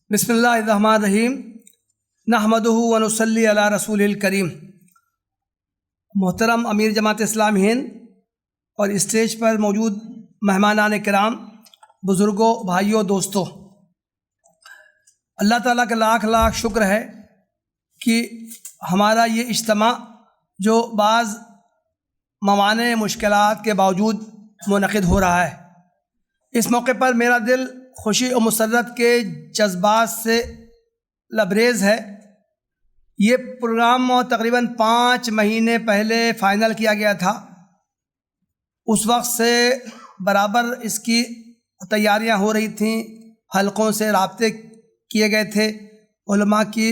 بسم اللہ الرحمن الرحیم نحمدہ ونصلی علی رسول الکریم۔ محترم امیر جماعت اسلامی ہند اور اسٹیج پر موجود مہمانان کرام، بزرگوں، بھائیوں، دوستوں، اللہ تعالیٰ کا لاکھ لاکھ شکر ہے کہ ہمارا یہ اجتماع جو بعض موانع مشکلات کے باوجود منعقد ہو رہا ہے، اس موقع پر میرا دل خوشی و مسرت کے جذبات سے لبریز ہے۔ یہ پروگرام تقریباً 5 مہینے پہلے فائنل کیا گیا تھا۔ اس وقت سے برابر اس کی تیاریاں ہو رہی تھیں، حلقوں سے رابطے کیے گئے تھے، علماء کی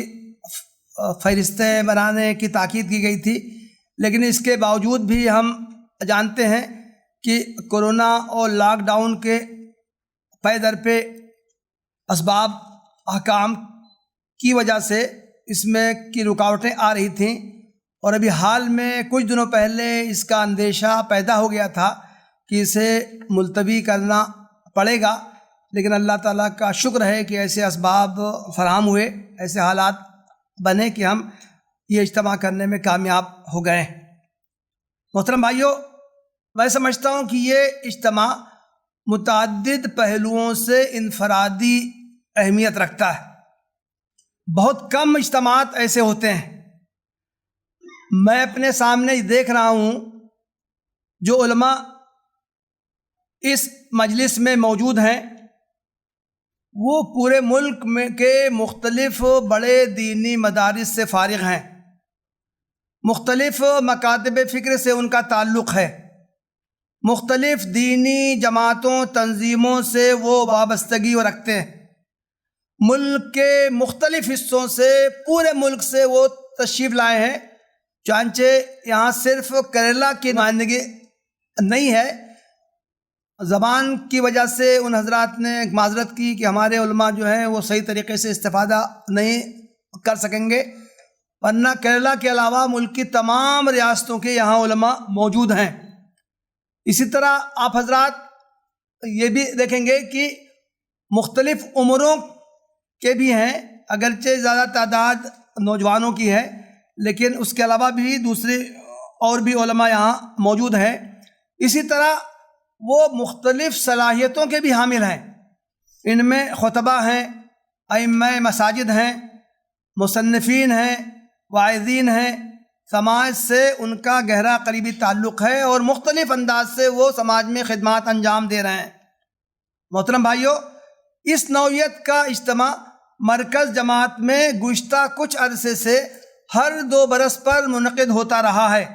فہرستیں بنانے کی تاکید کی گئی تھی، لیکن اس کے باوجود بھی ہم جانتے ہیں کہ کورونا اور لاک ڈاؤن کے پے در پہ اسباب احکام کی وجہ سے اس میں کی رکاوٹیں آ رہی تھیں، اور ابھی حال میں کچھ دنوں پہلے اس کا اندیشہ پیدا ہو گیا تھا کہ اسے ملتوی کرنا پڑے گا، لیکن اللہ تعالیٰ کا شکر ہے کہ ایسے اسباب فراہم ہوئے، ایسے حالات بنے کہ ہم یہ اجتماع کرنے میں کامیاب ہو گئے۔ محترم بھائیوں، میں سمجھتا ہوں کہ یہ اجتماع متعدد پہلوؤں سے انفرادی اہمیت رکھتا ہے۔ بہت کم اجتماعات ایسے ہوتے ہیں۔ میں اپنے سامنے دیکھ رہا ہوں جو علماء اس مجلس میں موجود ہیں، وہ پورے ملک میں کے مختلف بڑے دینی مدارس سے فارغ ہیں، مختلف مکاتب فکر سے ان کا تعلق ہے، مختلف دینی جماعتوں تنظیموں سے وہ وابستگی رکھتے ہیں، ملک کے مختلف حصوں سے، پورے ملک سے وہ تشریف لائے ہیں، چانچہ یہاں صرف کیرلا کی نمائندگی نہیں ہے۔ زبان کی وجہ سے ان حضرات نے معذرت کی کہ ہمارے علماء جو ہیں وہ صحیح طریقے سے استفادہ نہیں کر سکیں گے، ورنہ کیرلا کے علاوہ ملک کی تمام ریاستوں کے یہاں علماء موجود ہیں۔ اسی طرح آپ حضرات یہ بھی دیکھیں گے کہ مختلف عمروں کے بھی ہیں، اگرچہ زیادہ تعداد نوجوانوں کی ہے، لیکن اس کے علاوہ بھی دوسرے اور بھی علماء یہاں موجود ہیں۔ اسی طرح وہ مختلف صلاحیتوں کے بھی حامل ہیں، ان میں خطبہ ہیں، ائمہ مساجد ہیں، مصنفین ہیں، واعظین ہیں، سماج سے ان کا گہرا قریبی تعلق ہے اور مختلف انداز سے وہ سماج میں خدمات انجام دے رہے ہیں۔ محترم بھائیوں، اس نوعیت کا اجتماع مرکز جماعت میں گزشتہ کچھ عرصے سے ہر 2 برس پر منعقد ہوتا رہا ہے۔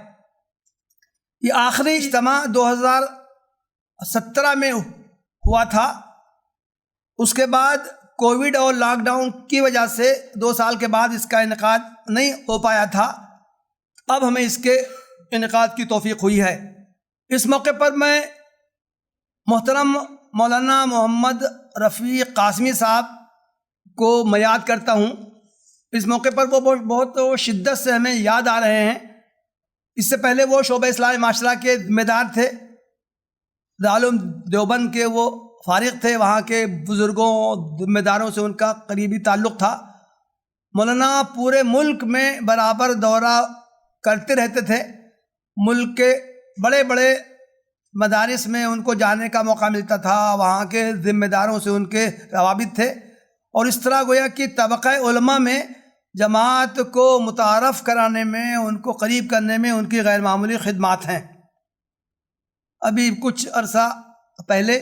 یہ آخری اجتماع 2017 میں ہوا تھا، اس کے بعد کووڈ اور لاک ڈاؤن کی وجہ سے 2 سال کے بعد اس کا انعقاد نہیں ہو پایا تھا۔ اب ہمیں اس کے انعقاد کی توفیق ہوئی ہے۔ اس موقع پر میں محترم مولانا محمد رفیع قاسمی صاحب کو میں یاد کرتا ہوں۔ اس موقع پر وہ بہت شدت سے ہمیں یاد آ رہے ہیں۔ اس سے پہلے وہ شعبہ اسلامی معاشرہ کے ذمہ دار تھے، دارالعلوم دیوبند کے وہ فارغ تھے، وہاں کے بزرگوں ذمہ داروں سے ان کا قریبی تعلق تھا۔ مولانا پورے ملک میں برابر دورہ کرتے رہتے تھے، ملک کے بڑے بڑے مدارس میں ان کو جانے کا موقع ملتا تھا، وہاں کے ذمہ داروں سے ان کے روابط تھے، اور اس طرح گویا کہ طبقہ علماء میں جماعت کو متعارف کرانے میں، ان کو قریب کرنے میں ان کی غیر معمولی خدمات ہیں۔ ابھی کچھ عرصہ پہلے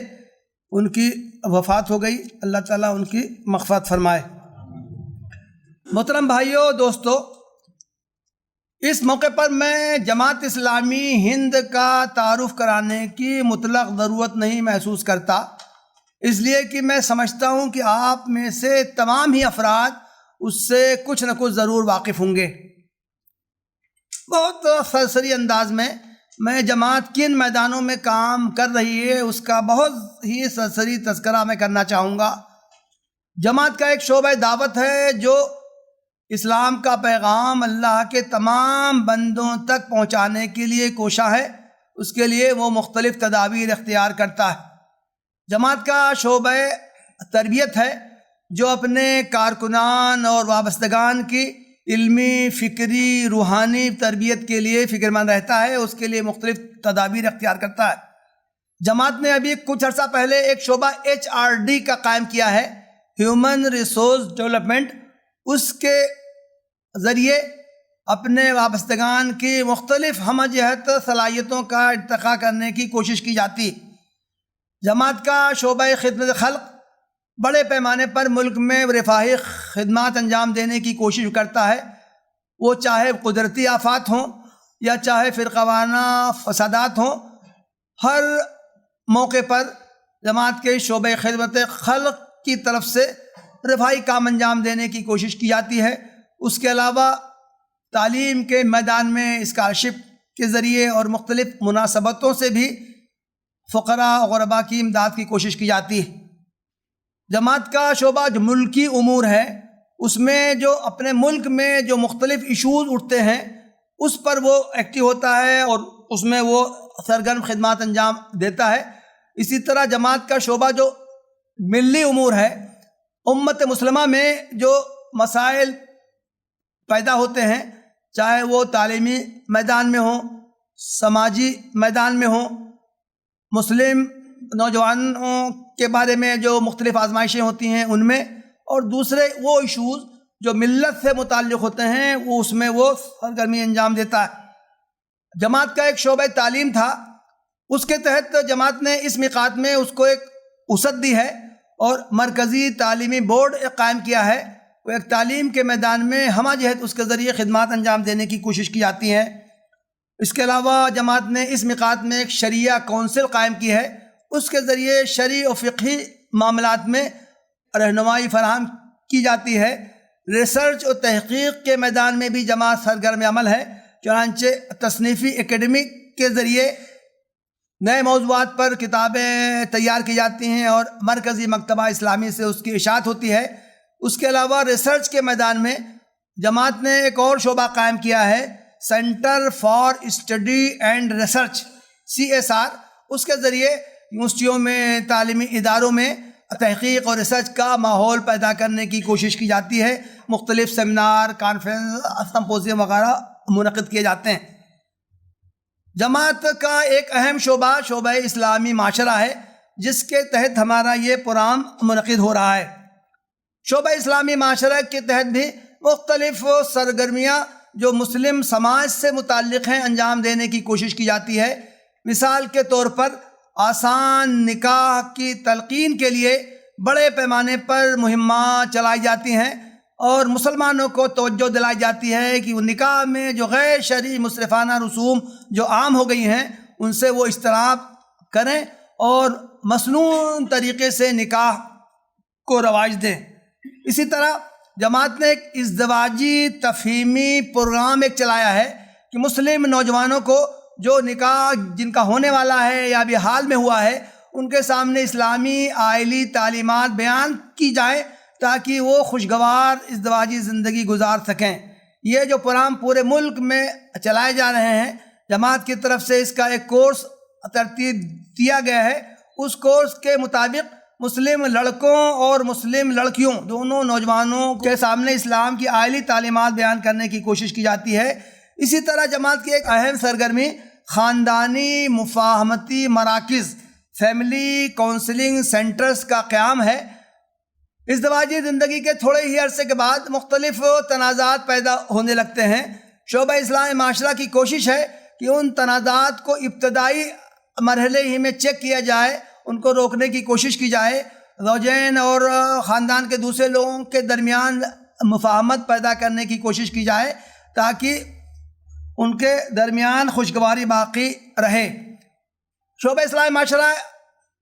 ان کی وفات ہو گئی، اللہ تعالیٰ ان کی مغفرت فرمائے۔ محترم بھائیوں، دوستو، اس موقع پر میں جماعت اسلامی ہند کا تعارف کرانے کی مطلق ضرورت نہیں محسوس کرتا، اس لیے کہ میں سمجھتا ہوں کہ آپ میں سے تمام ہی افراد اس سے کچھ نہ کچھ ضرور واقف ہوں گے۔ بہت سرسری انداز میں جماعت کن میدانوں میں کام کر رہی ہے اس کا بہت ہی سرسری تذکرہ میں کرنا چاہوں گا۔ جماعت کا ایک شعبہ دعوت ہے جو اسلام کا پیغام اللہ کے تمام بندوں تک پہنچانے کے لیے کوشاں ہے، اس کے لیے وہ مختلف تدابیر اختیار کرتا ہے۔ جماعت کا شعبہ تربیت ہے جو اپنے کارکنان اور وابستگان کی علمی، فکری، روحانی تربیت کے لیے فکر مند رہتا ہے، اس کے لیے مختلف تدابیر اختیار کرتا ہے۔ جماعت نے ابھی کچھ عرصہ پہلے ایک شعبہ HRD کا قائم کیا ہے، ہیومن ریسورس ڈیولپمنٹ۔ اس کے ذریعے اپنے وابستگان کی مختلف ہمہ جہت صلاحیتوں کا ارتقاء کرنے کی کوشش کی جاتی ہے۔ جماعت کا شعبہ خدمت خلق بڑے پیمانے پر ملک میں رفاہی خدمات انجام دینے کی کوشش کرتا ہے، وہ چاہے قدرتی آفات ہوں یا چاہے فرقہ وارانہ فسادات ہوں۔ ہر موقع پر جماعت کے شعبہ خدمت خلق کی طرف سے رفاہی کام انجام دینے کی کوشش کی جاتی ہے۔ اس کے علاوہ تعلیم کے میدان میں اسکالرشپ کے ذریعے اور مختلف مناسبتوں سے بھی فقراء اور غرباء کی امداد کی کوشش کی جاتی ہے۔ جماعت کا شعبہ جو ملکی امور ہے، اس میں جو اپنے ملک میں جو مختلف ایشوز اٹھتے ہیں اس پر وہ ایکٹیو ہوتا ہے اور اس میں وہ سرگرم خدمات انجام دیتا ہے۔ اسی طرح جماعت کا شعبہ جو ملی امور ہے، امت مسلمہ میں جو مسائل پیدا ہوتے ہیں، چاہے وہ تعلیمی میدان میں ہوں، سماجی میدان میں ہوں، مسلم نوجوانوں کے بارے میں جو مختلف آزمائشیں ہوتی ہیں ان میں، اور دوسرے وہ ایشوز جو ملت سے متعلق ہوتے ہیں وہ اس میں وہ سرگرمی انجام دیتا ہے۔ جماعت کا ایک شعبہ تعلیم تھا، اس کے تحت جماعت نے اس میقات میں اس کو ایک وسعت دی ہے اور مرکزی تعلیمی بورڈ قائم کیا ہے۔ وہ ایک تعلیم کے میدان میں ہمہ جہت اس کے ذریعے خدمات انجام دینے کی کوشش کی جاتی ہے۔ اس کے علاوہ جماعت نے اس میقات میں ایک شریعہ کونسل قائم کی ہے، اس کے ذریعے شرعی و فقہی معاملات میں رہنمائی فراہم کی جاتی ہے۔ ریسرچ اور تحقیق کے میدان میں بھی جماعت سرگرم عمل ہے، چنانچہ تصنیفی اکیڈمی کے ذریعے نئے موضوعات پر کتابیں تیار کی جاتی ہیں اور مرکزی مکتبہ اسلامی سے اس کی اشاعت ہوتی ہے۔ اس کے علاوہ ریسرچ کے میدان میں جماعت نے ایک اور شعبہ قائم کیا ہے، centre for study and research CSR۔ اس کے ذریعے یونیورسٹیوں میں، تعلیمی اداروں میں تحقیق اور ریسرچ کا ماحول پیدا کرنے کی کوشش کی جاتی ہے۔ مختلف سیمینار، کانفرنس، سمپوزیم وغیرہ منعقد کیے جاتے ہیں۔ جماعت کا ایک اہم شعبہ اسلامی معاشرہ ہے، جس کے تحت ہمارا یہ پروگرام منعقد ہو رہا ہے۔ شعبہ اسلامی معاشرہ کے تحت بھی مختلف سرگرمیاں جو مسلم سماج سے متعلق ہیں انجام دینے کی کوشش کی جاتی ہے۔ مثال کے طور پر آسان نکاح کی تلقین کے لیے بڑے پیمانے پر مہمات چلائی جاتی ہیں اور مسلمانوں کو توجہ دلائی جاتی ہے کہ وہ نکاح میں جو غیر شرعی مصرفانہ رسوم جو عام ہو گئی ہیں ان سے وہ اجتناب کریں اور مصنون طریقے سے نکاح کو رواج دیں۔ اسی طرح جماعت نے ایک ازدواجی تفہیمی پروگرام ایک چلایا ہے کہ مسلم نوجوانوں کو جو نکاح جن کا ہونے والا ہے یا ابھی حال میں ہوا ہے ان کے سامنے اسلامی آئلی تعلیمات بیان کی جائیں تاکہ وہ خوشگوار ازدواجی زندگی گزار سکیں۔ یہ جو پروگرام پورے ملک میں چلائے جا رہے ہیں، جماعت کی طرف سے اس کا ایک کورس ترتیب دیا گیا ہے۔ اس کورس کے مطابق مسلم لڑکوں اور مسلم لڑکیوں دونوں نوجوانوں کے سامنے اسلام کی اعلی تعلیمات بیان کرنے کی کوشش کی جاتی ہے۔ اسی طرح جماعت کی ایک اہم سرگرمی خاندانی مفاہمتی مراکز، فیملی کونسلنگ سینٹرز کا قیام ہے۔ ازدواجی زندگی کے تھوڑے ہی عرصے کے بعد مختلف تنازعات پیدا ہونے لگتے ہیں۔ شعبہ اسلامی معاشرہ کی کوشش ہے کہ ان تنازعات کو ابتدائی مرحلے ہی میں چیک کیا جائے، ان کو روکنے کی کوشش کی جائے، زوجین اور خاندان کے دوسرے لوگوں کے درمیان مفاہمت پیدا کرنے کی کوشش کی جائے تاکہ ان کے درمیان خوشگواری باقی رہے۔ شعبہ اسلامی معاشرہ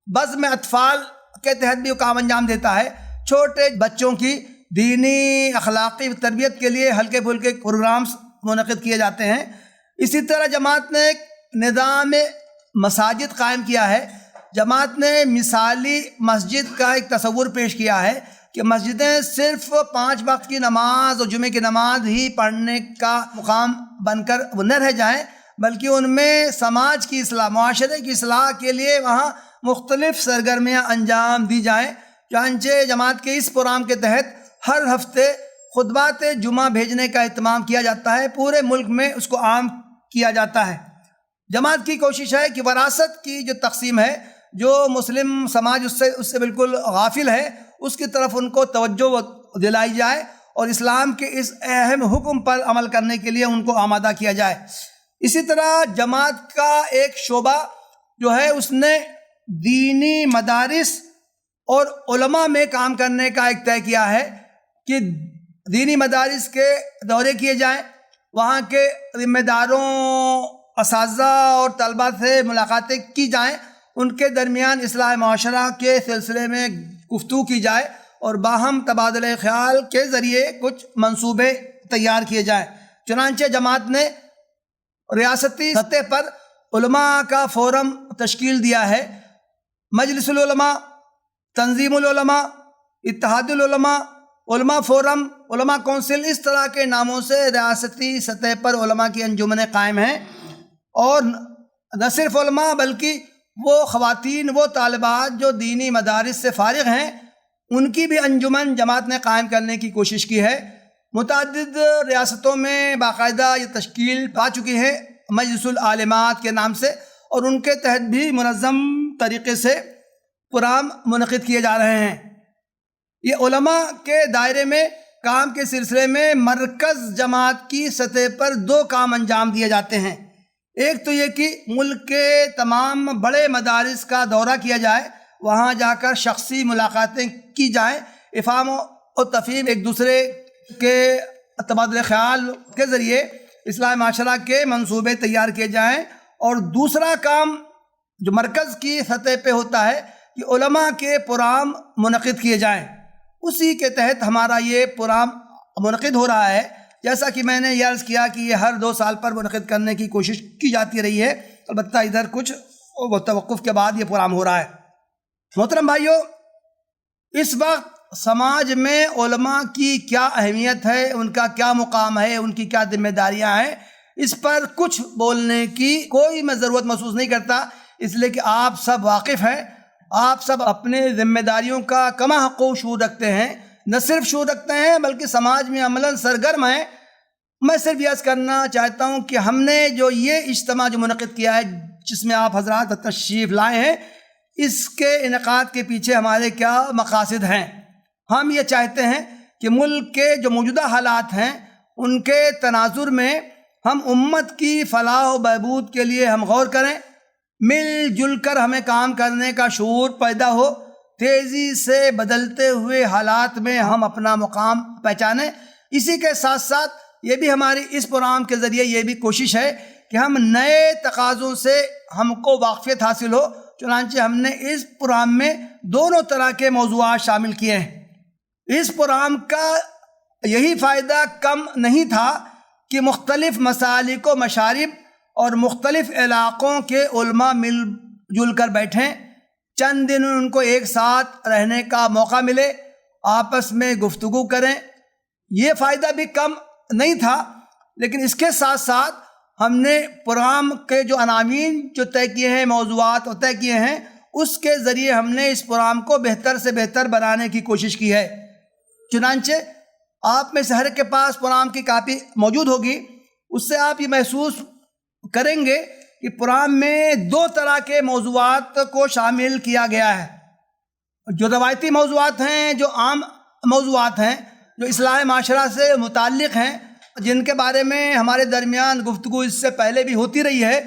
بزم اطفال کے تحت بھی کام انجام دیتا ہے۔ چھوٹے بچوں کی دینی اخلاقی تربیت کے لیے ہلکے پھلکے پروگرامز منعقد کیے جاتے ہیں۔ اسی طرح جماعت نے ایک نظام مساجد قائم کیا ہے۔ جماعت نے مثالی مسجد کا ایک تصور پیش کیا ہے کہ مسجدیں صرف 5 وقت کی نماز اور جمعے کی نماز ہی پڑھنے کا مقام بن کر وہ نہ رہ جائیں، بلکہ ان میں سماج کی اصلاح، معاشرے کی اصلاح کے لیے وہاں مختلف سرگرمیاں انجام دی جائیں، چنانچہ جماعت کے اس پروگرام کے تحت ہر ہفتے خطبات جمعہ بھیجنے کا اہتمام کیا جاتا ہے، پورے ملک میں اس کو عام کیا جاتا ہے۔ جماعت کی کوشش ہے کہ وراثت کی جو تقسیم ہے، جو مسلم سماج اس سے بالکل غافل ہے، اس کی طرف ان کو توجہ دلائی جائے اور اسلام کے اس اہم حکم پر عمل کرنے کے لیے ان کو آمادہ کیا جائے۔ اسی طرح جماعت کا ایک شعبہ جو ہے اس نے دینی مدارس اور علماء میں کام کرنے کا ایک طے کیا ہے کہ دینی مدارس کے دورے کیے جائیں، وہاں کے ذمہ داروں، اساتذہ اور طلباء سے ملاقاتیں کی جائیں، ان کے درمیان اصلاح معاشرہ کے سلسلے میں گفتگو کی جائے اور باہم تبادلہ خیال کے ذریعے کچھ منصوبے تیار کیے جائیں۔ چنانچہ جماعت نے ریاستی سطح پر علماء کا فورم تشکیل دیا ہے۔ مجلس العلماء، تنظیم العلماء، اتحاد العلماء، علماء فورم، علماء کونسل، اس طرح کے ناموں سے ریاستی سطح پر علماء کی انجمنیں قائم ہیں، اور نہ صرف علماء بلکہ وہ خواتین، وہ طالبات جو دینی مدارس سے فارغ ہیں، ان کی بھی انجمن جماعت نے قائم کرنے کی کوشش کی ہے۔ متعدد ریاستوں میں باقاعدہ یہ تشکیل پا چکی ہے مجلس العالمات کے نام سے، اور ان کے تحت بھی منظم طریقے سے پروگرام منعقد کیے جا رہے ہیں۔ یہ علماء کے دائرے میں کام کے سلسلے میں مرکز جماعت کی سطح پر دو کام انجام دیے جاتے ہیں۔ ایک تو یہ کہ ملک کے تمام بڑے مدارس کا دورہ کیا جائے، وہاں جا کر شخصی ملاقاتیں کی جائیں، افہام و تفہیم، ایک دوسرے کے تبادلہ خیال کے ذریعے اصلاح معاشرہ کے منصوبے تیار کیے جائیں۔ اور دوسرا کام جو مرکز کی سطح پہ ہوتا ہے کہ علماء کے پروگرام منعقد کیے جائیں۔ اسی کے تحت ہمارا یہ پروگرام منعقد ہو رہا ہے۔ جیسا کہ میں نے یہ عرض کیا کہ یہ ہر 2 سال پر منعقد کرنے کی کوشش کی جاتی رہی ہے، البتہ ادھر کچھ توقف کے بعد یہ پروگرام ہو رہا ہے۔ محترم بھائیو، اس وقت سماج میں علماء کی کیا اہمیت ہے، ان کا کیا مقام ہے، ان کی کیا ذمہ داریاں ہیں، اس پر کچھ بولنے کی کوئی میں ضرورت محسوس نہیں کرتا، اس لیے کہ آپ سب واقف ہیں، آپ سب اپنے ذمہ داریوں کا کما حق و شعور رکھتے ہیں، نہ صرف شعور رکھتے ہیں بلکہ سماج میں عملاً سرگرم ہیں۔ میں صرف یہ عرض کرنا چاہتا ہوں کہ ہم نے جو یہ اجتماع جو منعقد کیا ہے، جس میں آپ حضرات تشریف لائے ہیں، اس کے انعقاد کے پیچھے ہمارے کیا مقاصد ہیں۔ ہم یہ چاہتے ہیں کہ ملک کے جو موجودہ حالات ہیں ان کے تناظر میں ہم امت کی فلاح و بہبود کے لیے ہم غور کریں، مل جل کر ہمیں کام کرنے کا شعور پیدا ہو، تیزی سے بدلتے ہوئے حالات میں ہم اپنا مقام پہچانیں۔ اسی کے ساتھ ساتھ یہ بھی ہماری اس پروگرام کے ذریعے یہ بھی کوشش ہے کہ ہم نئے تقاضوں سے ہم کو واقفیت حاصل ہو، چنانچہ ہم نے اس پروگرام میں دونوں طرح کے موضوعات شامل کیے ہیں۔ اس پروگرام کا یہی فائدہ کم نہیں تھا کہ مختلف مسالک و مشارب اور مختلف علاقوں کے علماء مل جل کر بیٹھیں، چند دن ان کو ایک ساتھ رہنے کا موقع ملے، آپس میں گفتگو کریں۔ یہ فائدہ بھی کم نہیں تھا، لیکن اس کے ساتھ ساتھ ہم نے پروگرام کے جو عناوین جو طے کیے ہیں، موضوعات طے کیے ہیں، اس کے ذریعے ہم نے اس پروگرام کو بہتر سے بہتر بنانے کی کوشش کی ہے۔ چنانچہ آپ میں سے ہر کے پاس پروگرام کی کاپی موجود ہوگی، اس سے آپ یہ محسوس کریں گے کہ پروگرام میں 2 طرح کے موضوعات کو شامل کیا گیا ہے۔ جو روایتی موضوعات ہیں، جو عام موضوعات ہیں، جو اصلاح معاشرہ سے متعلق ہیں، جن کے بارے میں ہمارے درمیان گفتگو اس سے پہلے بھی ہوتی رہی ہے،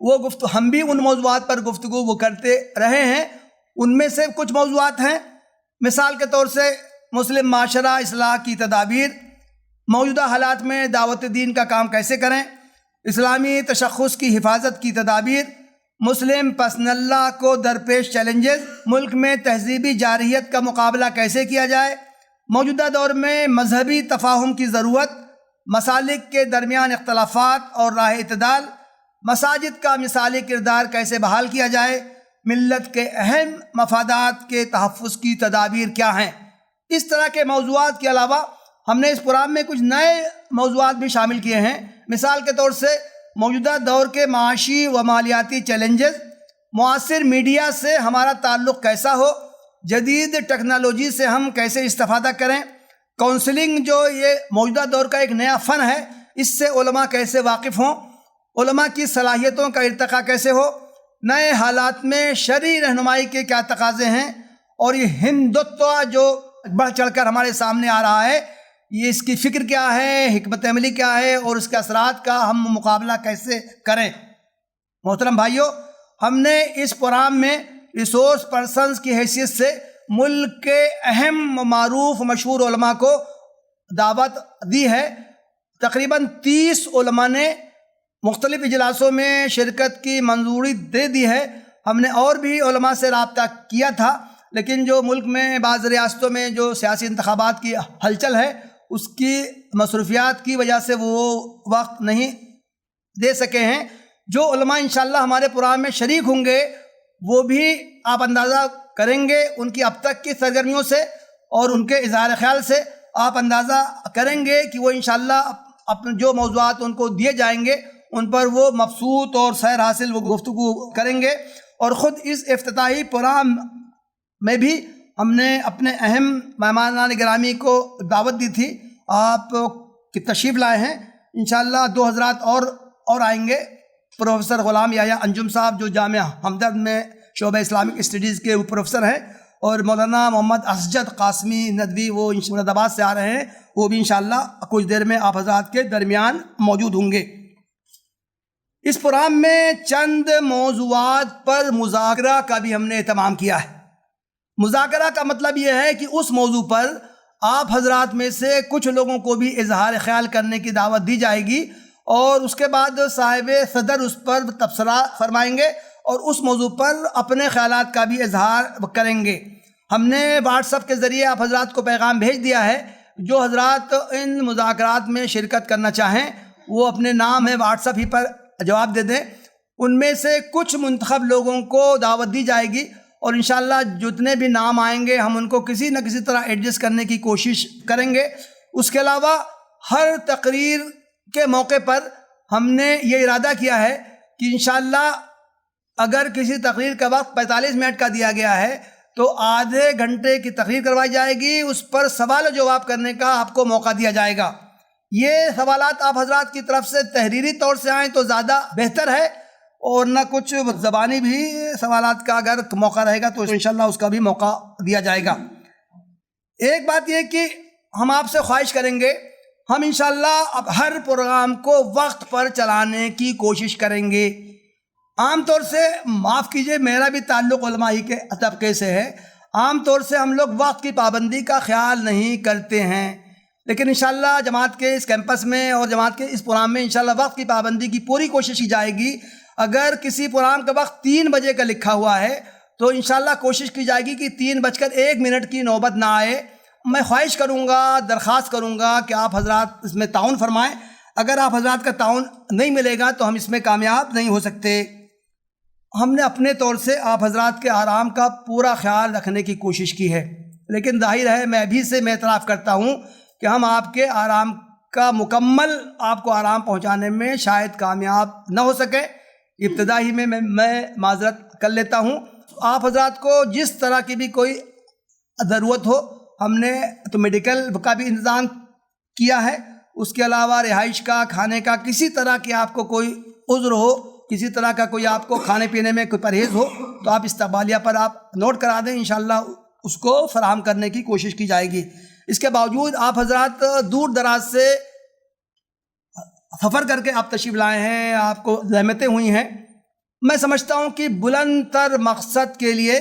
وہ ہم بھی ان موضوعات پر گفتگو وہ کرتے رہے ہیں۔ ان میں سے کچھ موضوعات ہیں، مثال کے طور سے مسلم معاشرہ اصلاح کی تدابیر، موجودہ حالات میں دعوت دین کا کام کیسے کریں، اسلامی تشخص کی حفاظت کی تدابیر، مسلم پسند اللہ کو درپیش چیلنجز، ملک میں تہذیبی جارحیت کا مقابلہ کیسے کیا جائے، موجودہ دور میں مذہبی تفاہم کی ضرورت، مسالک کے درمیان اختلافات اور راہ اعتدال، مساجد کا مثالی کردار کیسے بحال کیا جائے، ملت کے اہم مفادات کے تحفظ کی تدابیر کیا ہیں۔ اس طرح کے موضوعات کے علاوہ ہم نے اس پروگرام میں کچھ نئے موضوعات بھی شامل کیے ہیں۔ مثال کے طور سے موجودہ دور کے معاشی و مالیاتی چیلنجز، معاصر میڈیا سے ہمارا تعلق کیسا ہو، جدید ٹیکنالوجی سے ہم کیسے استفادہ کریں، کونسلنگ جو یہ موجودہ دور کا ایک نیا فن ہے، اس سے علماء کیسے واقف ہوں، علماء کی صلاحیتوں کا ارتقاء کیسے ہو، نئے حالات میں شرعی رہنمائی کے کیا تقاضے ہیں، اور یہ ہندوتوا جو بڑھ چڑھ کر ہمارے سامنے آ رہا ہے، یہ اس کی فکر کیا ہے، حکمت عملی کیا ہے، اور اس کے اثرات کا ہم مقابلہ کیسے کریں۔ محترم بھائیوں، ہم نے اس پروگرام میں ریسورس پرسنز کی حیثیت سے ملک کے اہم معروف مشہور علماء کو دعوت دی ہے۔ تقریباً 30 علماء نے مختلف اجلاسوں میں شرکت کی منظوری دے دی ہے۔ ہم نے اور بھی علماء سے رابطہ کیا تھا، لیکن جو ملک میں بعض ریاستوں میں جو سیاسی انتخابات کی ہلچل ہے، اس کی مصروفیات کی وجہ سے وہ وقت نہیں دے سکے ہیں۔ جو علماء انشاءاللہ ہمارے پروگرام میں شریک ہوں گے، وہ بھی آپ اندازہ کریں گے ان کی اب تک کی سرگرمیوں سے اور ان کے اظہار خیال سے آپ اندازہ کریں گے کہ وہ انشاءاللہ اپنے جو موضوعات ان کو دیے جائیں گے ان پر وہ مبسوط اور سیر حاصل وہ گفتگو کریں گے۔ اور خود اس افتتاحی پروگرام میں بھی ہم نے اپنے اہم مہمانان گرامی کو دعوت دی تھی، آپ کی تشریف لائے ہیں۔ انشاءاللہ 2 حضرات اور آئیں گے، پروفیسر غلام یحییٰ انجم صاحب جو جامعہ ہمدرد میں شعبہ اسلامک اسٹڈیز کے پروفیسر ہیں، اور مولانا محمد اسجد قاسمی ندوی وہ مراد آباد سے آ رہے ہیں، وہ بھی انشاءاللہ کچھ دیر میں آپ حضرات کے درمیان موجود ہوں گے۔ اس پروگرام میں چند موضوعات پر مذاکرہ کا بھی ہم نے اہتمام کیا ہے۔ مذاکرہ کا مطلب یہ ہے کہ اس موضوع پر آپ حضرات میں سے کچھ لوگوں کو بھی اظہار خیال کرنے کی دعوت دی جائے گی، اور اس کے بعد صاحب صدر اس پر تبصرہ فرمائیں گے اور اس موضوع پر اپنے خیالات کا بھی اظہار کریں گے۔ ہم نے واٹس ایپ کے ذریعے آپ حضرات کو پیغام بھیج دیا ہے، جو حضرات ان مذاکرات میں شرکت کرنا چاہیں وہ اپنے نام ہے واٹس ایپ ہی پر جواب دے دیں۔ ان میں سے کچھ منتخب لوگوں کو دعوت دی جائے گی، اور انشاءاللہ جتنے بھی نام آئیں گے ہم ان کو کسی نہ کسی طرح ایڈجسٹ کرنے کی کوشش کریں گے۔ اس کے علاوہ ہر تقریر کے موقع پر ہم نے یہ ارادہ کیا ہے کہ انشاءاللہ اگر کسی تقریر کا وقت 45 منٹ کا دیا گیا ہے تو آدھے گھنٹے کی تقریر کروائی جائے گی، اس پر سوال و جواب کرنے کا آپ کو موقع دیا جائے گا۔ یہ سوالات آپ حضرات کی طرف سے تحریری طور سے آئیں تو زیادہ بہتر ہے، اور نہ کچھ زبانی بھی سوالات کا اگر موقع رہے گا تو انشاءاللہ اس کا بھی موقع دیا جائے گا۔ ایک بات یہ کہ ہم آپ سے خواہش کریں گے، ہم انشاءاللہ اب ہر پروگرام کو وقت پر چلانے کی کوشش کریں گے۔ عام طور سے معاف کیجئے، میرا بھی تعلق علماء ہی کے طبقے سے ہے، عام طور سے ہم لوگ وقت کی پابندی کا خیال نہیں کرتے ہیں، لیکن انشاءاللہ جماعت کے اس کیمپس میں اور جماعت کے اس پروگرام میں انشاءاللہ وقت کی پابندی کی پوری کوشش کی جائے گی۔ اگر کسی پروگرام کا وقت 3 بجے کا لکھا ہوا ہے تو انشاءاللہ کوشش کی جائے گی کہ 3:01 کی نوبت نہ آئے۔ میں خواہش کروں گا، درخواست کروں گا کہ آپ حضرات اس میں تعاون فرمائیں۔ اگر آپ حضرات کا تعاون نہیں ملے گا تو ہم اس میں کامیاب نہیں ہو سکتے۔ ہم نے اپنے طور سے آپ حضرات کے آرام کا پورا خیال رکھنے کی کوشش کی ہے، لیکن ظاہر ہے میں اعتراف کرتا ہوں کہ ہم آپ کے آرام کا مکمل آپ کو آرام پہنچانے میں شاید کامیاب نہ ہو سکے۔ ابتدا ہی میں معذرت کر لیتا ہوں۔ آپ حضرات کو جس طرح کی بھی کوئی ضرورت ہو، ہم نے تو میڈیکل کا بھی انتظام کیا ہے، اس کے علاوہ رہائش کا، کھانے کا، کسی طرح کی آپ کو کوئی عذر ہو، کسی طرح کا کوئی آپ کو کھانے پینے میں کوئی پرہیز ہو تو آپ استقبالیہ پر آپ نوٹ کرا دیں، انشاءاللہ اس کو فراہم کرنے کی کوشش کی جائے گی۔ اس کے باوجود آپ حضرات دور دراز سے سفر کر کے آپ تشریف لائے ہیں، آپ کو زحمتیں ہوئی ہیں، میں سمجھتا ہوں کہ بلند تر مقصد کے لیے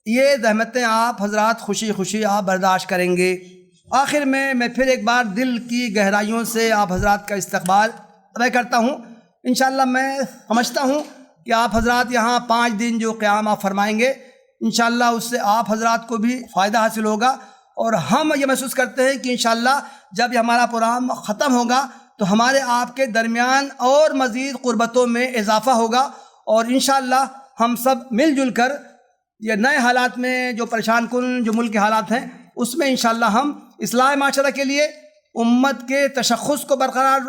یہ زحمتیں آپ حضرات خوشی خوشی آپ برداشت کریں گے۔ آخر میں پھر ایک بار دل کی گہرائیوں سے آپ حضرات کا استقبال کرتا ہوں۔ انشاءاللہ میں سمجھتا ہوں کہ آپ حضرات یہاں 5 دن جو قیام آپ فرمائیں گے، انشاءاللہ اس سے آپ حضرات کو بھی فائدہ حاصل ہوگا، اور ہم یہ محسوس کرتے ہیں کہ انشاءاللہ جب یہ ہمارا پروگرام ختم ہوگا تو ہمارے آپ کے درمیان اور مزید قربتوں میں اضافہ ہوگا، اور انشاءاللہ ہم سب مل جل کر یہ نئے حالات میں جو پریشان کن جو ملک کے حالات ہیں اس میں انشاءاللہ ہم اصلاح معاشرہ کے لیے، امت کے تشخص کو برقرار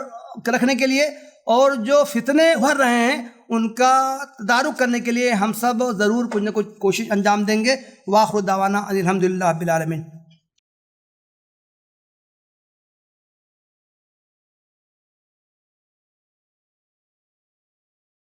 رکھنے کے لیے، اور جو فتنے ابھر رہے ہیں ان کا تدارک کرنے کے لیے ہم سب ضرور کچھ نہ کچھ کوشش انجام دیں گے۔ وآخر دعوانا الحمدللہ رب العالمین۔